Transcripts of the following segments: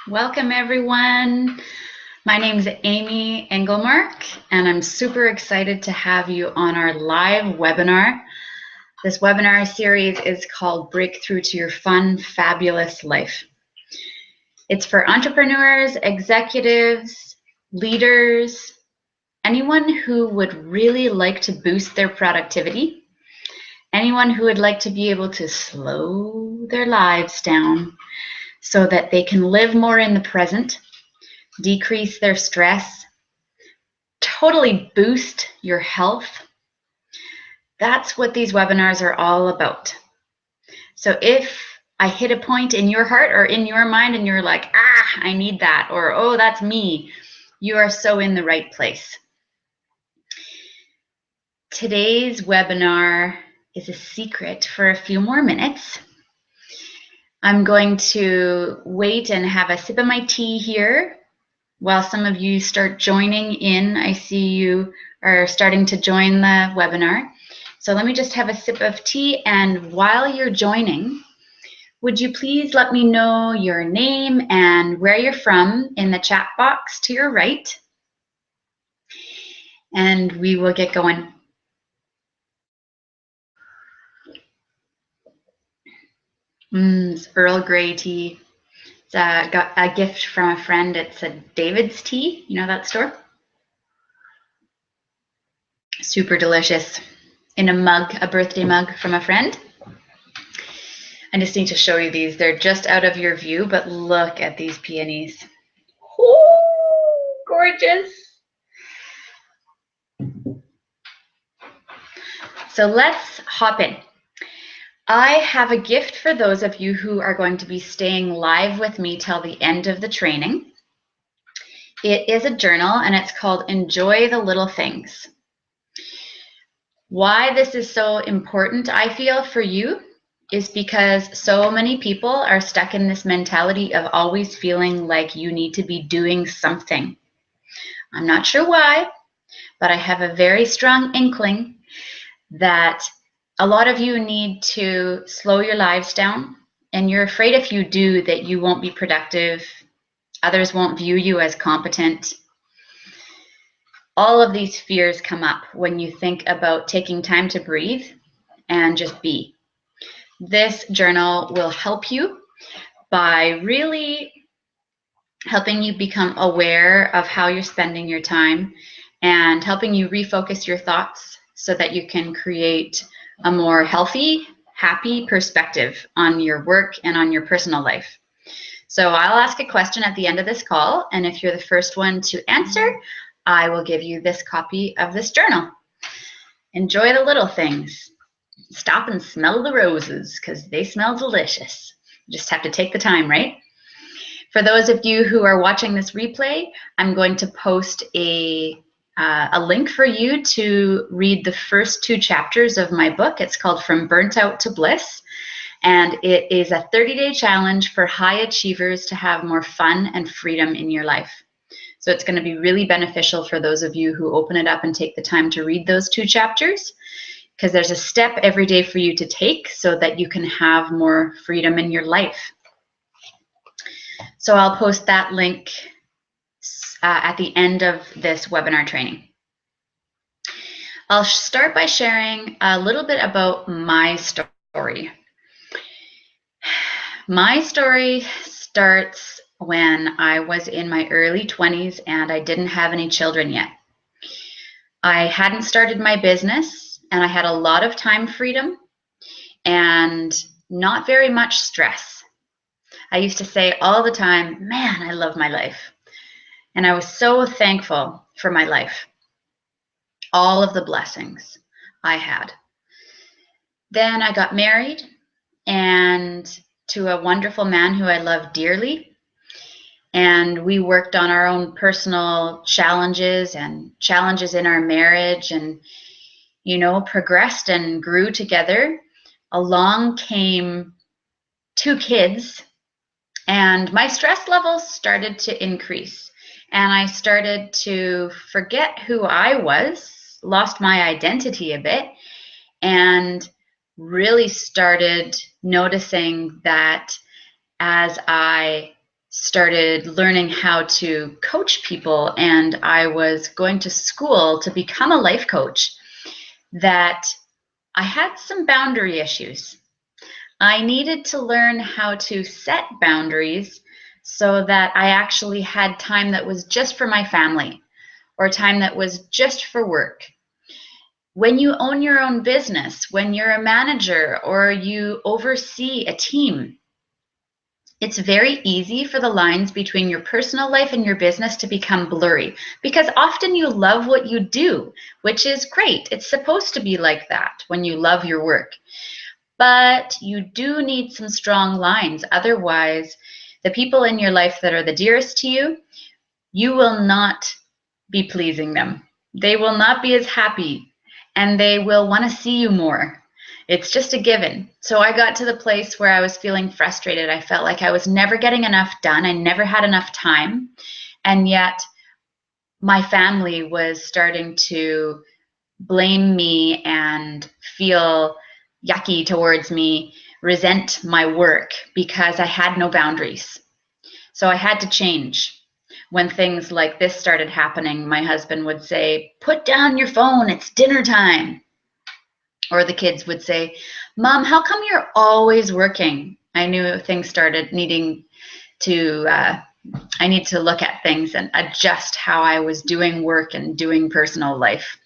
Welcome, everyone. My name is Amy Engelmark, and I'm super excited to have you on our live webinar. This webinar series is called Breakthrough to Your Fun, Fabulous Life. It's for entrepreneurs, executives, leaders, anyone who would really like to boost their productivity, anyone who would like to be able to slow their lives down so that they can live more in the present, decrease their stress, totally boost your health. That's what these webinars are all about. So if I hit a point in your heart or in your mind and you're like, I need that, or oh, that's me, you are so in the right place. Today's webinar is a secret for a few more minutes. I'm going to wait and have a sip of my tea here while some of you start joining in. I see you are starting to join the webinar. So let me just have a sip of tea, and while you're joining, would you please let me know your name and where you're from in the chat box to your right, and we will get going. It's Earl Grey tea. Got a gift from a friend. It's a David's tea. You know that store? Super delicious. In a mug, a birthday mug from a friend. I just need to show you these. They're just out of your view, but look at these peonies. Oh, gorgeous. So let's hop in. I have a gift for those of you who are going to be staying live with me till the end of the training. It is a journal, and it's called Enjoy the Little Things. Why this is so important, I feel, for you is because so many people are stuck in this mentality of always feeling like you need to be doing something. I'm not sure why, but I have a very strong inkling that a lot of you need to slow your lives down, and you're afraid if you do that you won't be productive, others won't view you as competent. All of these fears come up when you think about taking time to breathe and just be. This journal will help you by really helping you become aware of how you're spending your time and helping you refocus your thoughts so that you can create a more healthy, happy perspective on your work and on your personal life. So I'll ask a question at the end of this call, and if you're the first one to answer, I will give you this copy of this journal. Enjoy the little things. Stop and smell the roses because they smell delicious. You just have to take the time, right? For those of you who are watching this replay, I'm going to post a link for you to read the first 2 chapters of my book. It's called From Burnt Out to Bliss, and it is a 30-day challenge for high achievers to have more fun and freedom in your life. So it's going to be really beneficial for those of you who open it up and take the time to read those 2 chapters, because there's a step every day for you to take so that you can have more freedom in your life. So I'll post that link at the end of this webinar training. I'll start by sharing a little bit about my story. My story starts when I was in my early 20s and I didn't have any children yet. I hadn't started my business, and I had a lot of time freedom and not very much stress. I used to say all the time, man, I love my life. And I was so thankful for my life, all of the blessings I had. Then I got married and to a wonderful man who I love dearly. And we worked on our own personal challenges and challenges in our marriage and, you know, progressed and grew together. Along came 2 kids, and my stress levels started to increase. And I started to forget who I was, lost my identity a bit, and really started noticing that as I started learning how to coach people, and I was going to school to become a life coach, that I had some boundary issues. I needed to learn how to set boundaries so that I actually had time that was just for my family or time that was just for work. When you own your own business, when you're a manager or you oversee a team, it's very easy for the lines between your personal life and your business to become blurry, because often you love what you do, which is great. It's supposed to be like that when you love your work. But you do need some strong lines. Otherwise, the people in your life that are the dearest to you, you will not be pleasing them. They will not be as happy, and they will want to see you more. It's just a given. So I got to the place where I was feeling frustrated. I felt like I was never getting enough done. I never had enough time. And yet my family was starting to blame me and feel yucky towards me, resent my work because I had no boundaries. So I had to change. When things like this started happening, my husband would say, "Put down your phone, it's dinner time." Or the kids would say, "Mom, how come you're always working?" I knew things started needing to, I need to look at things and adjust how I was doing work and doing personal life.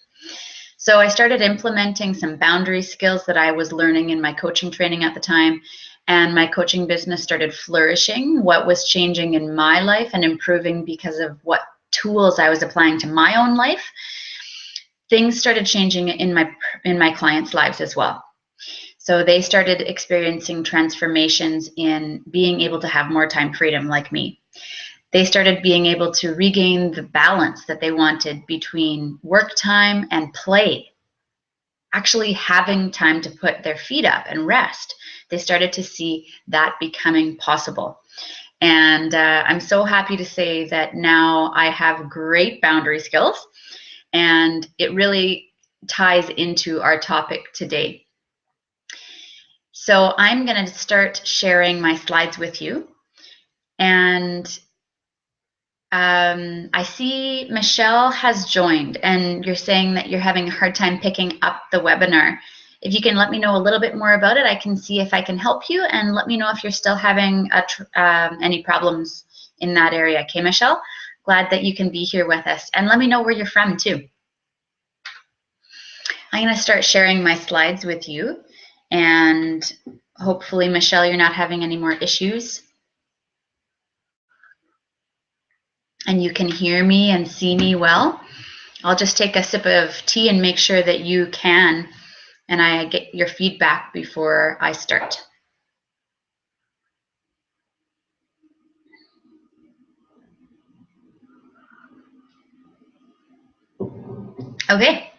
So I started implementing some boundary skills that I was learning in my coaching training at the time, and my coaching business started flourishing. What was changing in my life and improving because of what tools I was applying to my own life, things started changing in my clients' lives as well. So they started experiencing transformations in being able to have more time freedom like me. They started being able to regain the balance that they wanted between work time and play, actually having time to put their feet up and rest. They started to see that becoming possible. And I'm so happy to say that now I have great boundary skills, and it really ties into our topic today. So I'm going to start sharing my slides with you. And I see Michelle has joined, and you're saying that you're having a hard time picking up the webinar. If you can let me know a little bit more about it, I can see if I can help you, and let me know if you're still having any problems in that area. Okay, Michelle? Glad that you can be here with us. And let me know where you're from, too. I'm going to start sharing my slides with you, and hopefully, Michelle, you're not having any more issues. And you can hear me and see me well. I'll just take a sip of tea and make sure that you can, and I get your feedback before I start. Okay,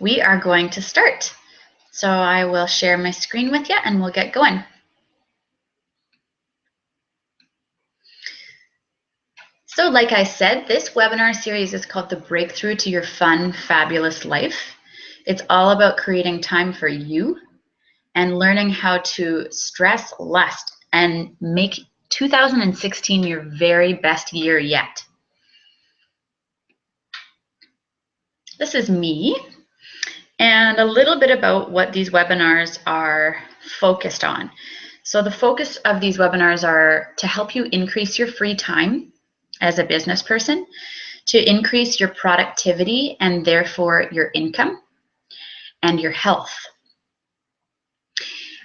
we are going to start. So I will share my screen with you and we'll get going. So like I said, this webinar series is called The Breakthrough to Your Fun, Fabulous Life. It's all about creating time for you and learning how to stress less and make 2016 your very best year yet. This is me, and a little bit about what these webinars are focused on. So the focus of these webinars are to help you increase your free time as a business person, to increase your productivity and therefore your income and your health.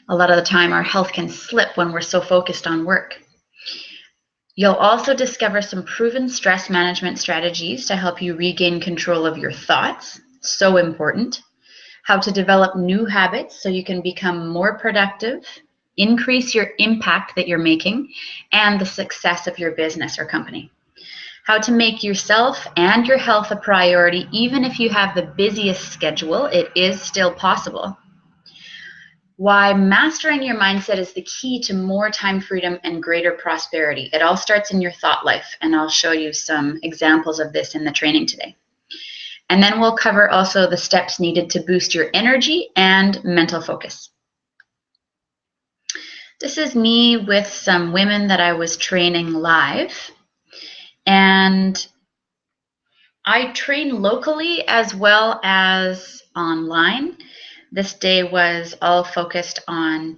A lot of the time our health can slip when we're so focused on work. You'll also discover some proven stress management strategies to help you regain control of your thoughts, so important. How to develop new habits so you can become more productive, increase your impact that you're making, and the success of your business or company. How to make yourself and your health a priority, even if you have the busiest schedule, it is still possible. Why mastering your mindset is the key to more time freedom and greater prosperity. It all starts in your thought life, and I'll show you some examples of this in the training today. And then we'll cover also the steps needed to boost your energy and mental focus. This is me with some women that I was training live, and I train locally as well as online. This day was all focused on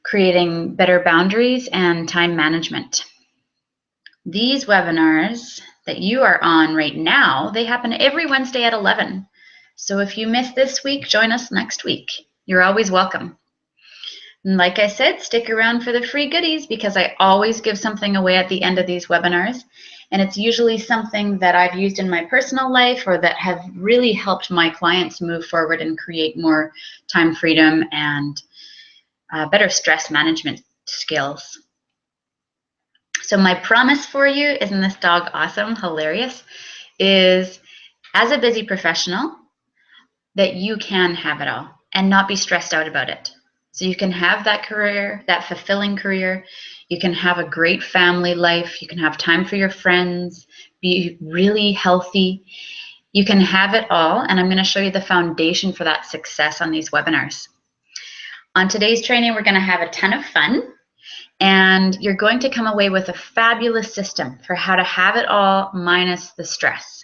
creating better boundaries and time management. These webinars that you are on right now, they happen every Wednesday at 11. So if you miss this week, join us next week. You're always welcome. And like I said, stick around for the free goodies because I always give something away at the end of these webinars. And it's usually something that I've used in my personal life or that have really helped my clients move forward and create more time freedom and better stress management skills. So my promise for you, isn't this dog awesome, hilarious, is as a busy professional that you can have it all and not be stressed out about it. So you can have that career, that fulfilling career. You can have a great family life. You can have time for your friends, be really healthy. You can have it all. And I'm going to show you the foundation for that success on these webinars. On today's training, we're going to have a ton of fun. And you're going to come away with a fabulous system for how to have it all minus the stress.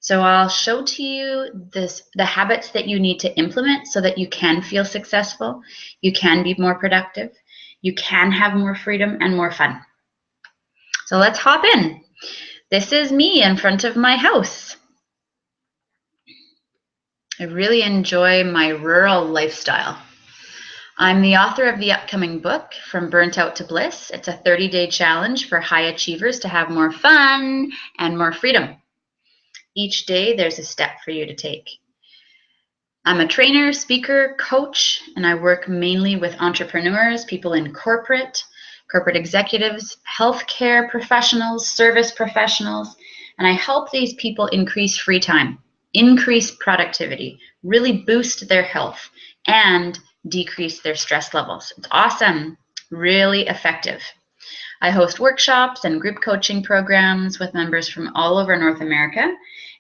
So I'll show to you the habits that you need to implement so that you can feel successful, you can be more productive, you can have more freedom and more fun. So let's hop in. This is me in front of my house. I really enjoy my rural lifestyle. I'm the author of the upcoming book, From Burnt Out to Bliss. It's a 30-day challenge for high achievers to have more fun and more freedom. Each day, there's a step for you to take. I'm a trainer, speaker, coach, and I work mainly with entrepreneurs, people in corporate executives, healthcare professionals, service professionals, and I help these people increase free time, increase productivity, really boost their health, and decrease their stress levels. It's awesome, really effective. I host workshops and group coaching programs with members from all over North America,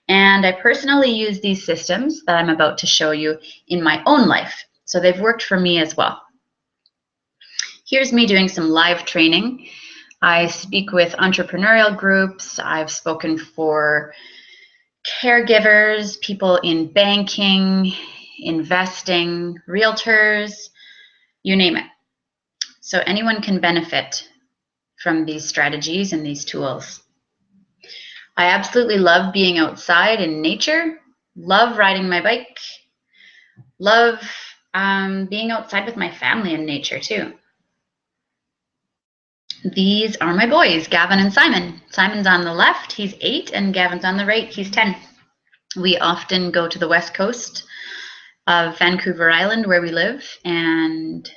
and I personally use these systems that I'm about to show you in my own life, so they've worked for me as well. Here's me doing some live training. I speak with entrepreneurial groups. I've spoken for caregivers, people in banking, investing, realtors, you name it. So anyone can benefit from these strategies and these tools. I absolutely love being outside in nature, love riding my bike, love being outside with my family in nature too. These are my boys, Gavin and Simon. Simon's on the left, he's 8, and Gavin's on the right, he's 10. We often go to the west coast of Vancouver Island where we live and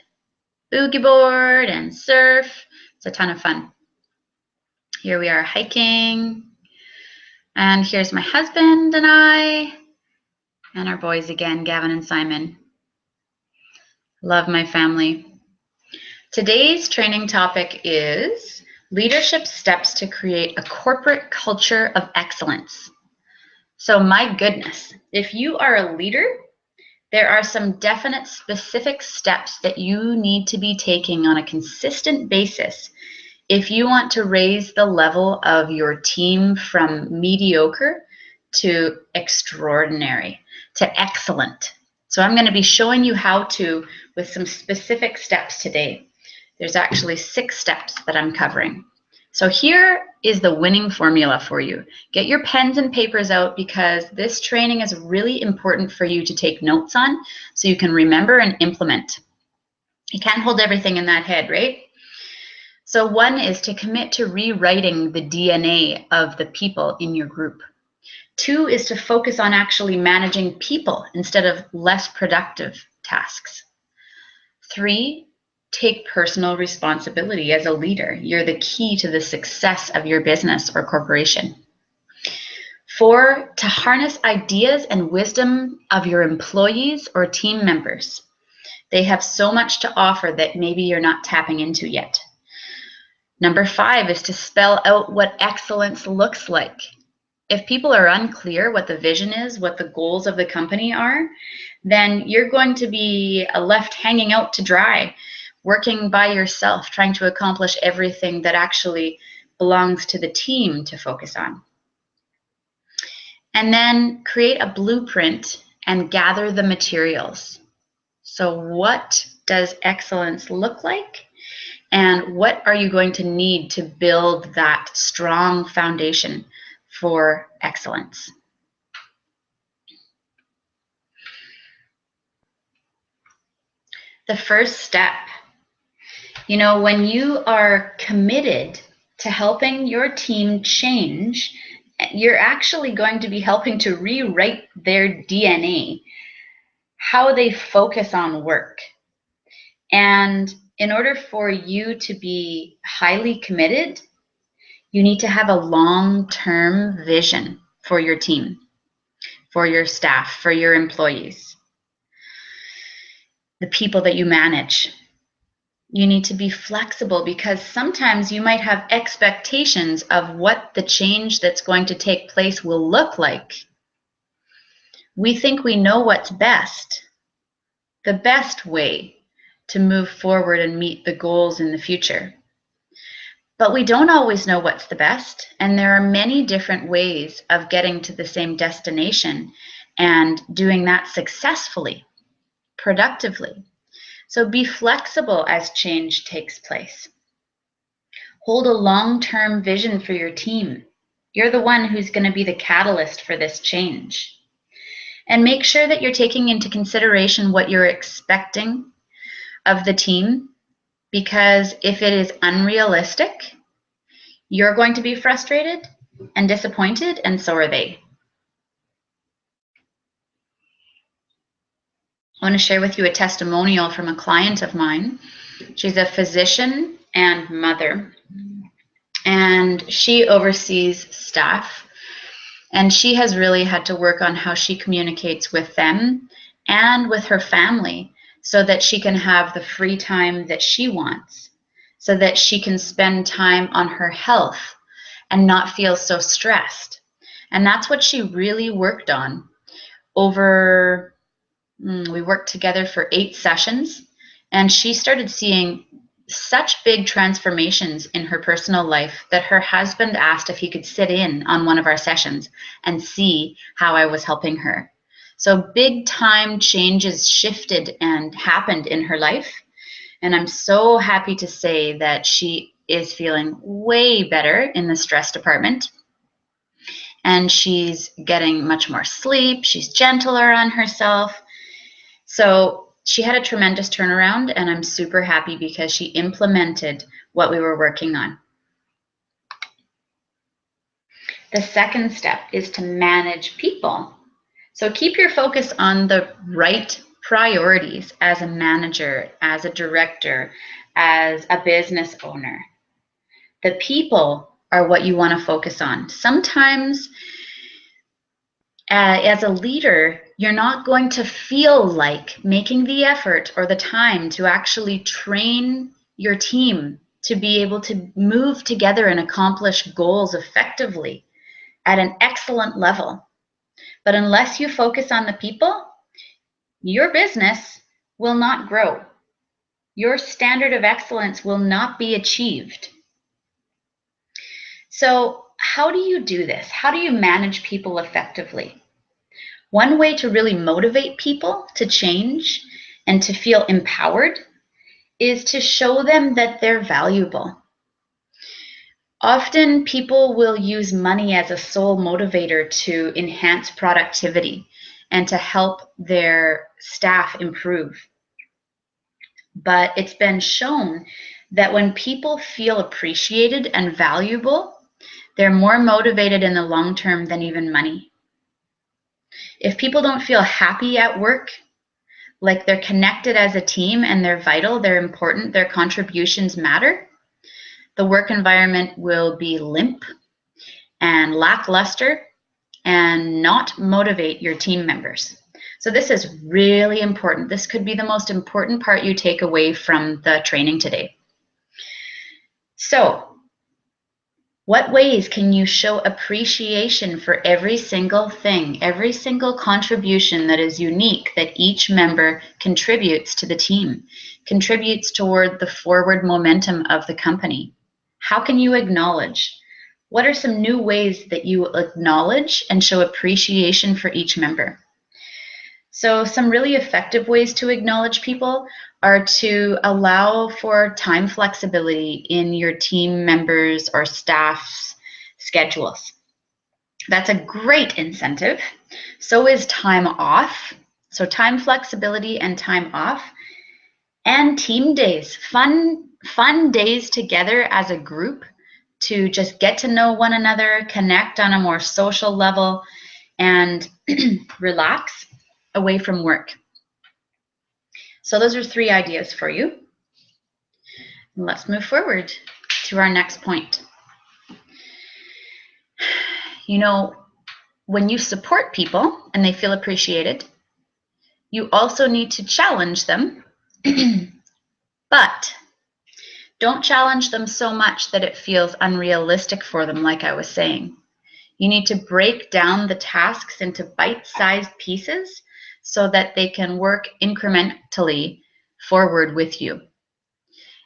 boogie board and surf. It's a ton of fun. Here we are hiking. And here's my husband and I, and our boys again, Gavin and Simon. Love my family. Today's training topic is leadership steps to create a corporate culture of excellence. So my goodness, if you are a leader, there are some definite specific steps that you need to be taking on a consistent basis if you want to raise the level of your team from mediocre to extraordinary, to excellent. So I'm going to be showing you how to with some specific steps today. There's actually 6 steps that I'm covering. So here is the winning formula for you. Get your pens and papers out because this training is really important for you to take notes on so you can remember and implement. You can't hold everything in that head, right? So 1 is to commit to rewriting the DNA of the people in your group. 2 is to focus on actually managing people instead of less productive tasks. 3, take personal responsibility as a leader. You're the key to the success of your business or corporation. 4, to harness ideas and wisdom of your employees or team members. They have so much to offer that maybe you're not tapping into yet. Number 5 is to spell out what excellence looks like. If people are unclear what the vision is, what the goals of the company are, then you're going to be left hanging out to dry working by yourself, trying to accomplish everything that actually belongs to the team to focus on. And then create a blueprint and gather the materials. So what does excellence look like? And what are you going to need to build that strong foundation for excellence? The first step, when you are committed to helping your team change, you're actually going to be helping to rewrite their DNA, how they focus on work. And in order for you to be highly committed, you need to have a long-term vision for your team, for your staff, for your employees, the people that you manage. You need to be flexible because sometimes you might have expectations of what the change that's going to take place will look like. We think we know what's best, the best way to move forward and meet the goals in the future. But we don't always know what's the best, and there are many different ways of getting to the same destination and doing that successfully, productively. So be flexible as change takes place. Hold a long-term vision for your team. You're the one who's going to be the catalyst for this change. And make sure that you're taking into consideration what you're expecting of the team, because if it is unrealistic, you're going to be frustrated and disappointed, and so are they. I want to share with you a testimonial from a client of mine. She's a physician and mother, and she oversees staff. And she has really had to work on how she communicates with them and with her family so that she can have the free time that she wants, so that she can spend time on her health and not feel so stressed. And that's what she really worked on over, we worked together for 8 sessions, and she started seeing such big transformations in her personal life that her husband asked if he could sit in on one of our sessions and see how I was helping her. So big time changes shifted and happened in her life. And I'm so happy to say that she is feeling way better in the stress department. And she's getting much more sleep. She's gentler on herself. So she had a tremendous turnaround, and I'm super happy because she implemented what we were working on. The second step is to manage people. So keep your focus on the right priorities as a manager, as a director, as a business owner. The people are what you want to focus on. Sometimes as a leader, you're not going to feel like making the effort or the time to actually train your team to be able to move together and accomplish goals effectively at an excellent level. But unless you focus on the people, your business will not grow. Your standard of excellence will not be achieved. So how do you do this? How do you manage people effectively? One way to really motivate people to change and to feel empowered is to show them that they're valuable. Often people will use money as a sole motivator to enhance productivity and to help their staff improve. But it's been shown that when people feel appreciated and valuable, they're more motivated in the long term than even money. If people don't feel happy at work, like they're connected as a team and they're vital, they're important, their contributions matter, the work environment will be limp and lackluster and not motivate your team members. So this is really important. This could be the most important part you take away from the training today. So What ways can you show appreciation for every single thing, every single contribution that is unique that each member contributes to the team, contributes toward the forward momentum of the company? How can you acknowledge? What are some new ways that you acknowledge and show appreciation for each member? So some really effective ways to acknowledge people are to allow for time flexibility in your team members or staff's schedules. That's a great incentive. So is time off. So time flexibility and time off. And team days, fun days together as a group to just get to know one another, connect on a more social level, and relax away from work. So those are 3 ideas for you. Let's move forward to our next point. You know, when you support people and they feel appreciated, you also need to challenge them, but don't challenge them so much that it feels unrealistic for them, like I was saying. You need to break down the tasks into bite-sized pieces so that they can work incrementally forward with you.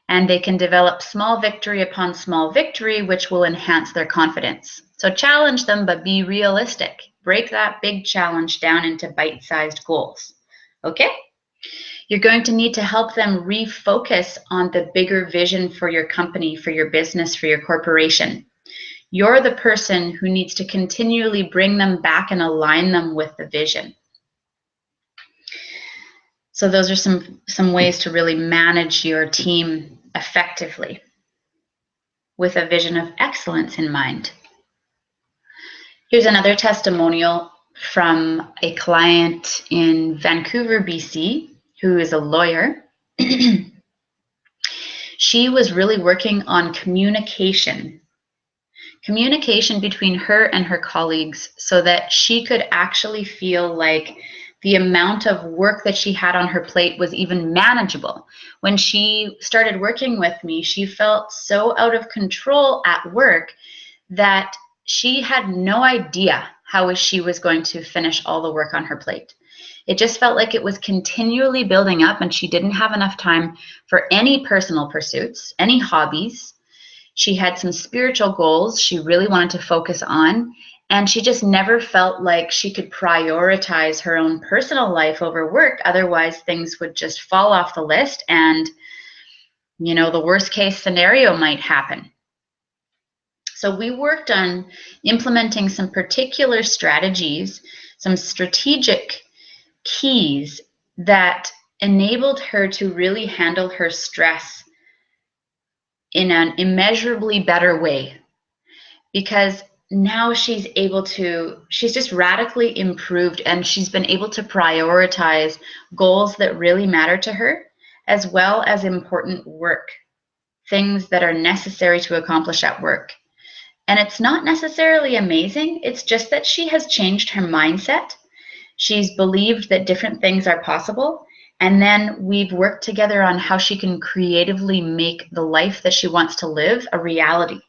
And they can develop small victory upon small victory, which will enhance their confidence. So challenge them, but be realistic. Break that big challenge down into bite-sized goals. Okay? You're going to need to help them refocus on the bigger vision for your company, for your business, for your corporation. You're the person who needs to continually bring them back and align them with the vision. So those are some ways to really manage your team effectively with a vision of excellence in mind. Here's another testimonial from a client in Vancouver, BC, who is a lawyer. She was really working on communication between her and her colleagues so that she could actually feel like the amount of work that she had on her plate was even manageable. When she started working with me, she felt so out of control at work that she had no idea how she was going to finish all the work on her plate. It just felt like it was continually building up, and she didn't have enough time for any personal pursuits, any hobbies. She had some spiritual goals she really wanted to focus on, and she just never felt like she could prioritize her own personal life over work. Otherwise, things would just fall off the list, and the worst case scenario might happen. So we worked on implementing some particular strategies, some strategic keys that enabled her to really handle her stress in an immeasurably better way, because now she's just radically improved, and she's been able to prioritize goals that really matter to her, as well as important work, things that are necessary to accomplish at work. And it's not necessarily amazing, it's just that she has changed her mindset. She's believed that different things are possible, and then we've worked together on how she can creatively make the life that she wants to live a reality.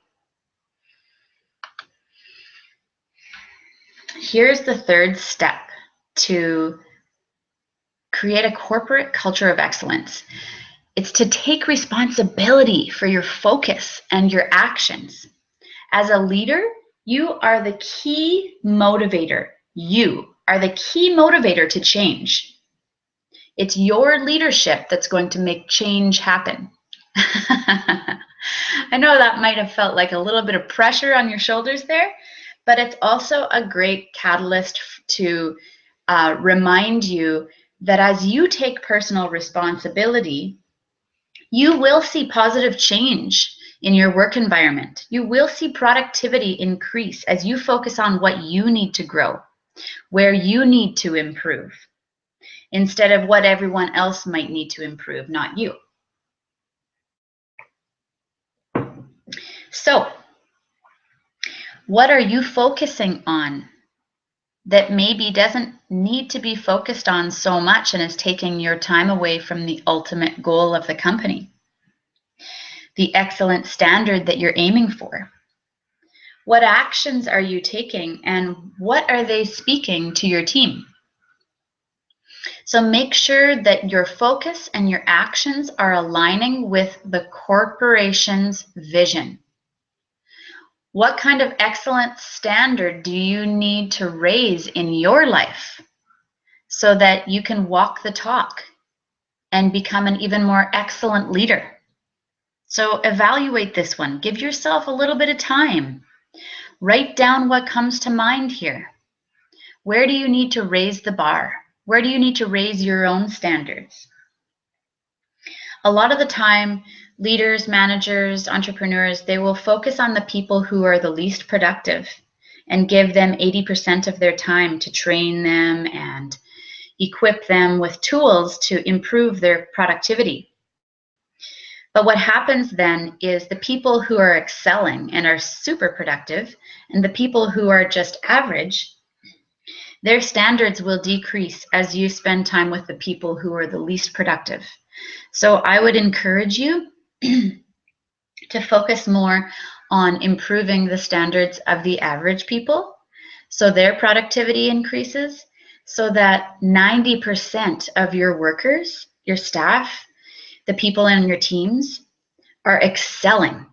Here's the 3rd step to create a corporate culture of excellence. It's to take responsibility for your focus and your actions. As a leader, you are the key motivator. You are the key motivator to change. It's your leadership that's going to make change happen. I know that might have felt like a little bit of pressure on your shoulders there, but it's also a great catalyst to remind you that as you take personal responsibility, you will see positive change in your work environment. You will see productivity increase as you focus on what you need to grow, where you need to improve, instead of what everyone else might need to improve, not you. So, what are you focusing on that maybe doesn't need to be focused on so much and is taking your time away from the ultimate goal of the company, the excellent standard that you're aiming for? What actions are you taking, and what are they speaking to your team? So make sure that your focus and your actions are aligning with the corporation's vision. What kind of excellence standard do you need to raise in your life so that you can walk the talk and become an even more excellent leader? So evaluate this one. Give yourself a little bit of time. Write down what comes to mind here. Where do you need to raise the bar? Where do you need to raise your own standards? A lot of the time, leaders, managers, entrepreneurs, they will focus on the people who are the least productive and give them 80% of their time to train them and equip them with tools to improve their productivity. But what happens then is the people who are excelling and are super productive and the people who are just average, their standards will decrease as you spend time with the people who are the least productive. So I would encourage you to focus more on improving the standards of the average people so their productivity increases, so that 90% of your workers, your staff, the people in your teams are excelling.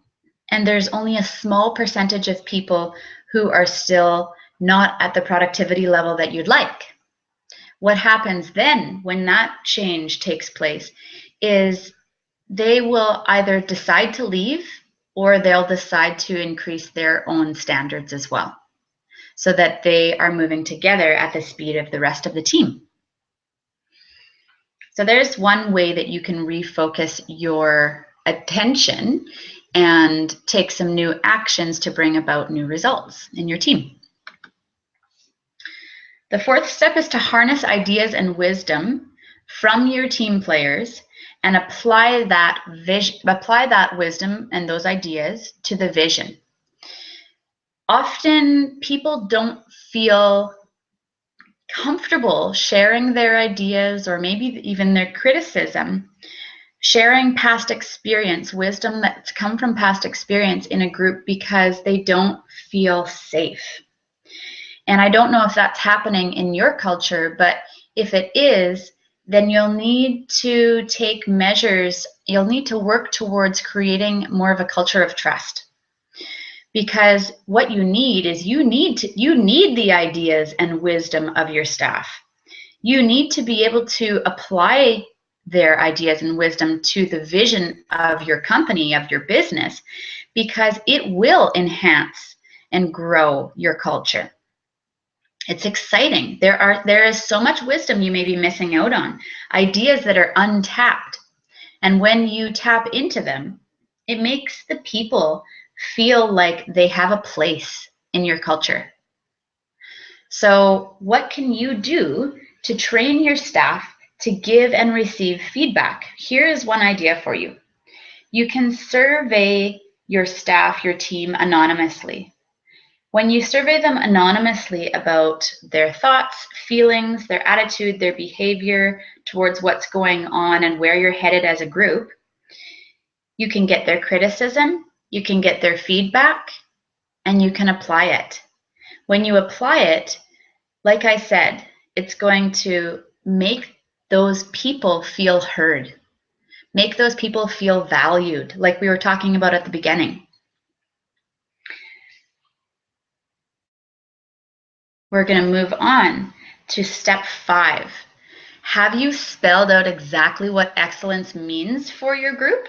And there's only a small percentage of people who are still not at the productivity level that you'd like. What happens then when that change takes place is they will either decide to leave or they'll decide to increase their own standards as well so that they are moving together at the speed of the rest of the team. So there's one way that you can refocus your attention and take some new actions to bring about new results in your team. The fourth step is to harness ideas and wisdom from your team players and apply that wisdom and those ideas to the vision. Often people don't feel comfortable sharing their ideas or maybe even their criticism, sharing past experience, wisdom that's come from past experience in a group because they don't feel safe. And I don't know if that's happening in your culture, but if it is, then you'll need to take measures. You'll need to work towards creating more of a culture of trust. Because what you need is you need the ideas and wisdom of your staff. You need to be able to apply their ideas and wisdom to the vision of your company, of your business, because it will enhance and grow your culture. It's exciting. There is so much wisdom you may be missing out on, ideas that are untapped. And when you tap into them, it makes the people feel like they have a place in your culture. So what can you do to train your staff to give and receive feedback? Here is one idea for you. You can survey your staff, your team, anonymously. When you survey them anonymously about their thoughts, feelings, their attitude, their behavior towards what's going on and where you're headed as a group, you can get their criticism, you can get their feedback, and you can apply it. When you apply it, like I said, it's going to make those people feel heard, make those people feel valued, like we were talking about at the beginning. We're going to move on to step 5. Have you spelled out exactly what excellence means for your group?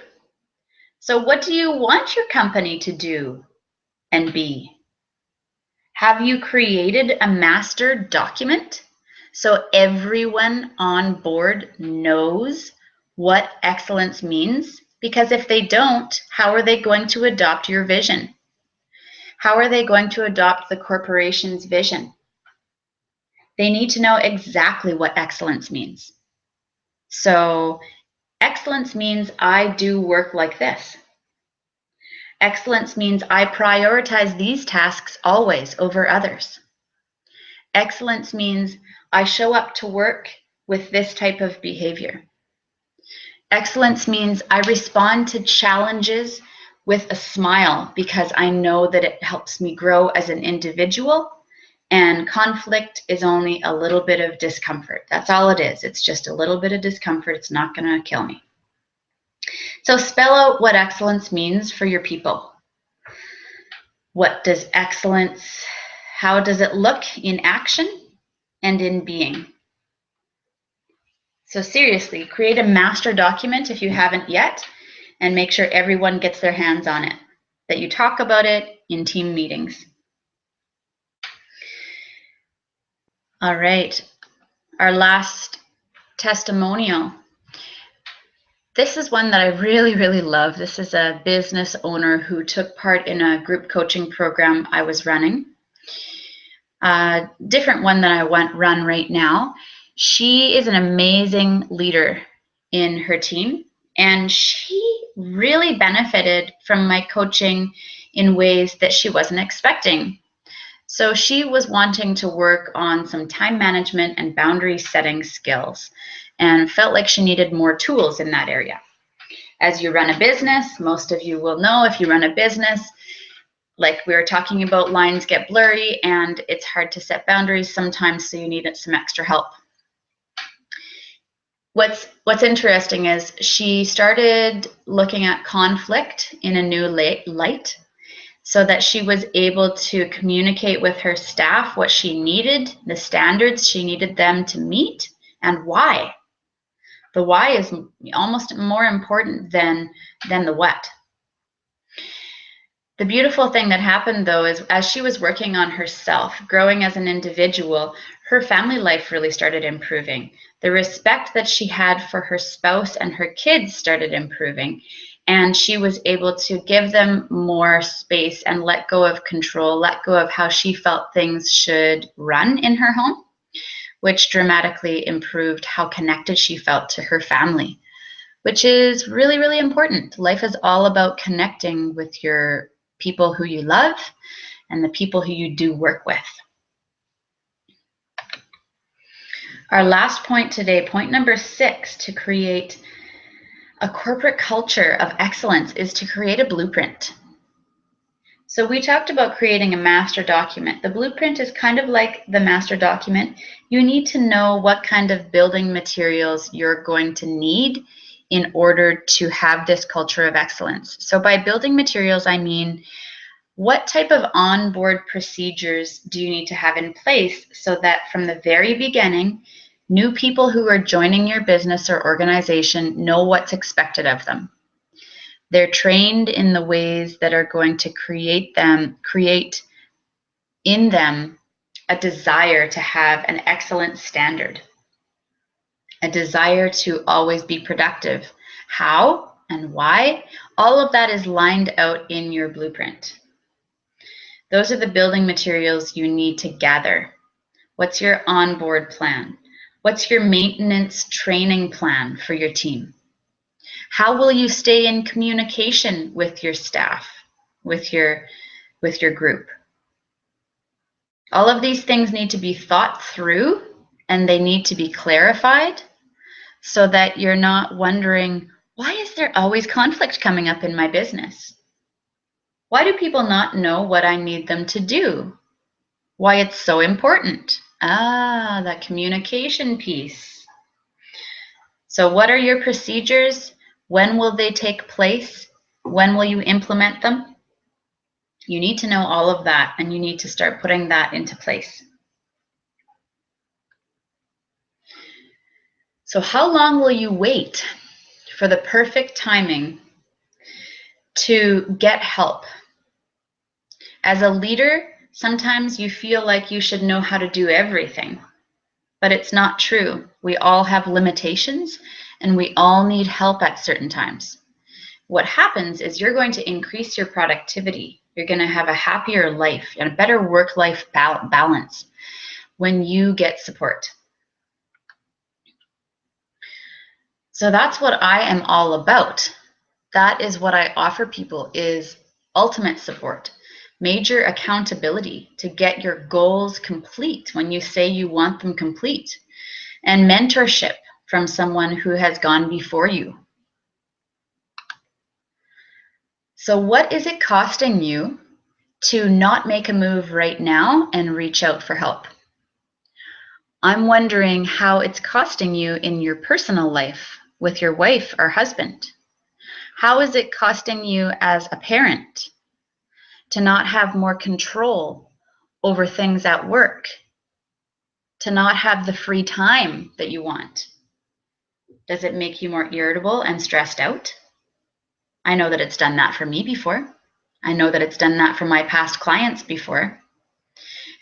So what do you want your company to do and be? Have you created a master document so everyone on board knows what excellence means? Because if they don't, how are they going to adopt your vision? How are they going to adopt the corporation's vision? They need to know exactly what excellence means. So excellence means I do work like this. Excellence means I prioritize these tasks always over others. Excellence means I show up to work with this type of behavior. Excellence means I respond to challenges with a smile because I know that it helps me grow as an individual, and conflict is only a little bit of discomfort. That's all it is. It's just a little bit of discomfort. It's not going to kill me. So spell out what excellence means for your people. What does excellence, how does it look in action and in being? So seriously, create a master document if you haven't yet, and make sure everyone gets their hands on it, that you talk about it in team meetings. All right, our last testimonial. This is one that I really, really love. This is a business owner who took part in a group coaching program I was running. A different one that I run right now. She is an amazing leader in her team, and she really benefited from my coaching in ways that she wasn't expecting. So she was wanting to work on some time management and boundary setting skills, and felt like she needed more tools in that area. As you run a business, most of you will know, if you run a business, like we were talking about, lines get blurry and it's hard to set boundaries sometimes, so you need some extra help. What's interesting is she started looking at conflict in a new light, so that she was able to communicate with her staff what she needed, the standards she needed them to meet, and why. The why is almost more important than the what. The beautiful thing that happened, though, is as she was working on herself, growing as an individual, her family life really started improving. The respect that she had for her spouse and her kids started improving, and she was able to give them more space and let go of control, let go of how she felt things should run in her home, which dramatically improved how connected she felt to her family, which is really, really important. Life is all about connecting with your people who you love and the people who you do work with. Our last point today, point number 6, to create a corporate culture of excellence, is to create a blueprint. So we talked about creating a master document. The blueprint is kind of like the master document. You need to know what kind of building materials you're going to need in order to have this culture of excellence. So by building materials, I mean, what type of onboard procedures do you need to have in place so that from the very beginning, new people who are joining your business or organization know what's expected of them? They're trained in the ways that are going to create in them a desire to have an excellent standard, a desire to always be productive. How and why? All of that is lined out in your blueprint. Those are the building materials you need to gather. What's your onboard plan? What's your maintenance training plan for your team? How will you stay in communication with your staff, with your group? All of these things need to be thought through, and they need to be clarified so that you're not wondering, why is there always conflict coming up in my business? Why do people not know what I need them to do? Why it's so important? That communication piece. So what are your procedures? When will they take place? When will you implement them? You need to know all of that, and you need to start putting that into place. So how long will you wait for the perfect timing to get help? As a leader, sometimes you feel like you should know how to do everything, but it's not true. We all have limitations, and we all need help at certain times. What happens is you're going to increase your productivity. You're going to have a happier life and a better work-life balance when you get support. So that's what I am all about. That is what I offer people, is ultimate support, major accountability to get your goals complete when you say you want them complete, and mentorship from someone who has gone before you. So what is it costing you to not make a move right now and reach out for help? I'm wondering how it's costing you in your personal life with your wife or husband. How is it costing you as a parent to not have more control over things at work, to not have the free time that you want? Does it make you more irritable and stressed out? I know that it's done that for me before. I know that it's done that for my past clients before.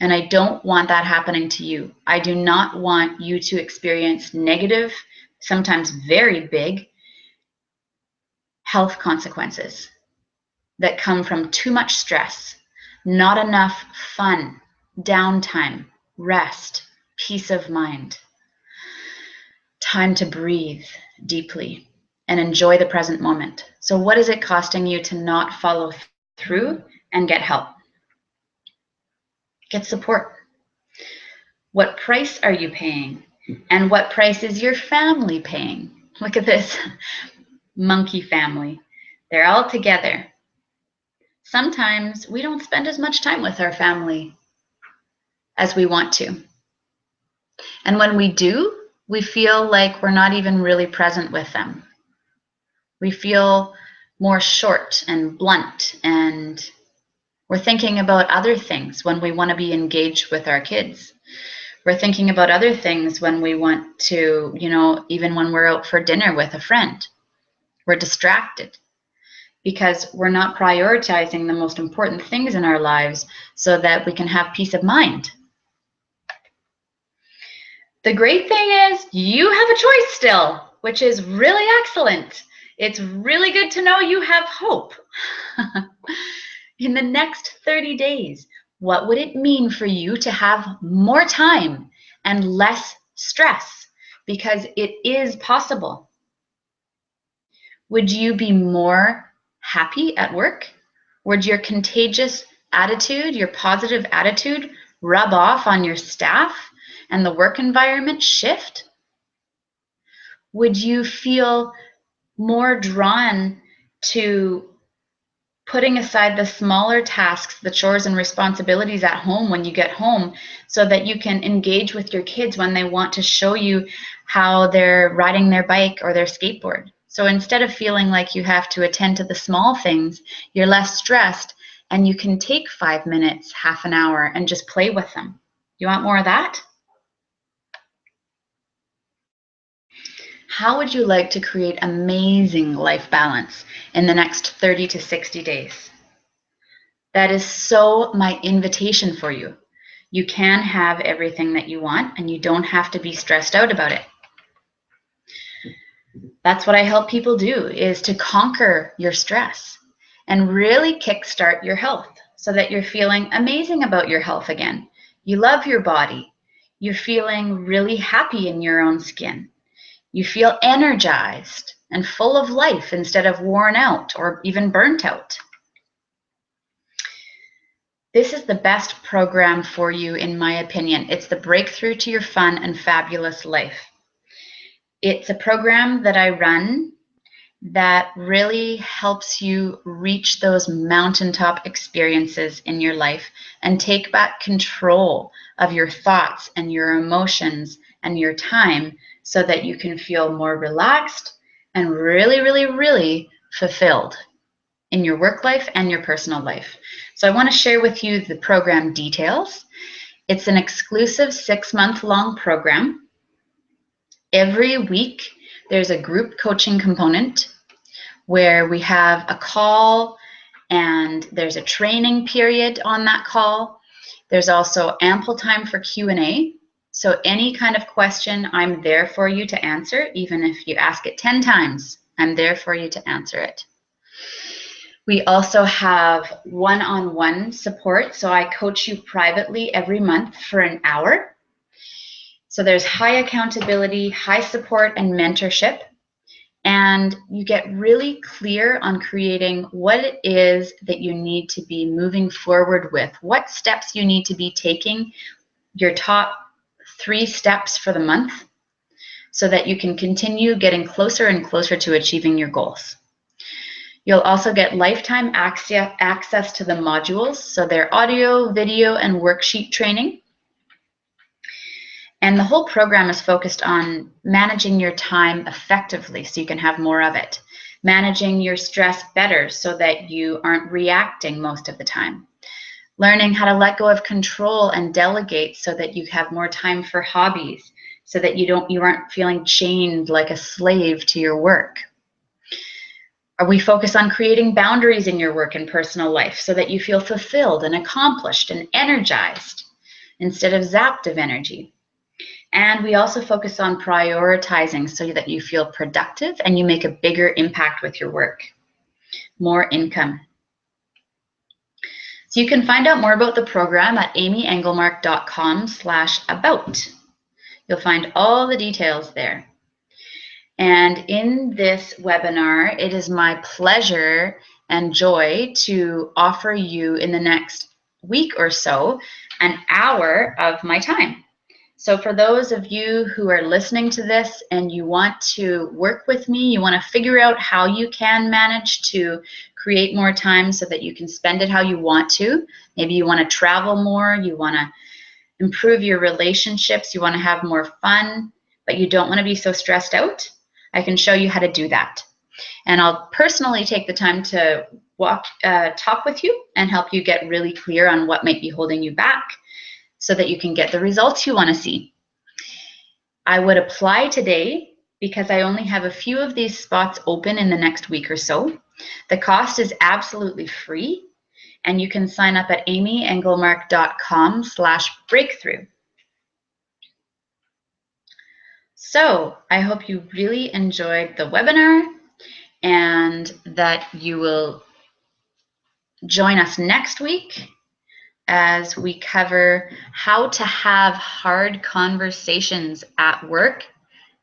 And I don't want that happening to you. I do not want you to experience negative, sometimes very big, health consequences that come from too much stress, not enough fun, downtime, rest, peace of mind, time to breathe deeply and enjoy the present moment. So what is it costing you to not follow through and get help? Get support. What price are you paying? And what price is your family paying? Look at this monkey family. They're all together. Sometimes we don't spend as much time with our family as we want to. And when we do, we feel like we're not even really present with them. We feel more short and blunt, and we're thinking about other things when we want to be engaged with our kids. We're thinking about other things when we want to, even when we're out for dinner with a friend. We're distracted because we're not prioritizing the most important things in our lives so that we can have peace of mind. The great thing is you have a choice still, which is really excellent. It's really good to know you have hope. In the next 30 days, what would it mean for you to have more time and less stress? Because it is possible. Would you be more happy at work? Would your contagious attitude, your positive attitude, rub off on your staff and the work environment shift? Would you feel more drawn to putting aside the smaller tasks, the chores and responsibilities at home when you get home, so that you can engage with your kids when they want to show you how they're riding their bike or their skateboard? So instead of feeling like you have to attend to the small things, you're less stressed and you can take 5 minutes, half an hour, and just play with them. You want more of that? How would you like to create amazing life balance in the next 30 to 60 days? That is so my invitation for you. You can have everything that you want and you don't have to be stressed out about it. That's what I help people do, is to conquer your stress and really kickstart your health so that you're feeling amazing about your health again. You love your body. You're feeling really happy in your own skin. You feel energized and full of life instead of worn out or even burnt out. This is the best program for you, in my opinion. It's the breakthrough to your fun and fabulous life. It's a program that I run that really helps you reach those mountaintop experiences in your life and take back control of your thoughts and your emotions and your time so that you can feel more relaxed and really, really, really fulfilled in your work life and your personal life. So I want to share with you the program details. It's an exclusive 6-month-long program. Every week, there's a group coaching component where we have a call and there's a training period on that call. There's also ample time for Q&A. So any kind of question, I'm there for you to answer. Even if you ask it 10 times, I'm there for you to answer it. We also have one-on-one support. So I coach you privately every month for an hour. So there's high accountability, high support, and mentorship. And you get really clear on creating what it is that you need to be moving forward with, what steps you need to be taking, your top 3 steps for the month, so that you can continue getting closer and closer to achieving your goals. You'll also get lifetime access to the modules, so they're audio, video, and worksheet training. And the whole program is focused on managing your time effectively so you can have more of it. Managing your stress better so that you aren't reacting most of the time. Learning how to let go of control and delegate so that you have more time for hobbies, so that you aren't feeling chained like a slave to your work. Or we focus on creating boundaries in your work and personal life so that you feel fulfilled and accomplished and energized instead of zapped of energy. And we also focus on prioritizing so that you feel productive and you make a bigger impact with your work. More income. So you can find out more about the program at amyengelmark.com/about. You'll find all the details there. And in this webinar, it is my pleasure and joy to offer you in the next week or so an hour of my time. So for those of you who are listening to this and you want to work with me, you want to figure out how you can manage to create more time so that you can spend it how you want to. Maybe you want to travel more, you want to improve your relationships, you want to have more fun, but you don't want to be so stressed out. I can show you how to do that. And I'll personally take the time to talk with you and help you get really clear on what might be holding you back so that you can get the results you want to see. I would apply today because I only have a few of these spots open in the next week or so. The cost is absolutely free, and you can sign up at amyengelmark.com/breakthrough. So I hope you really enjoyed the webinar and that you will join us next week as we cover how to have hard conversations at work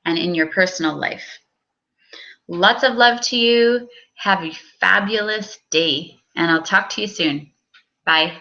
and in your personal life. Lots of love to you. Have a fabulous day, and I'll talk to you soon. Bye.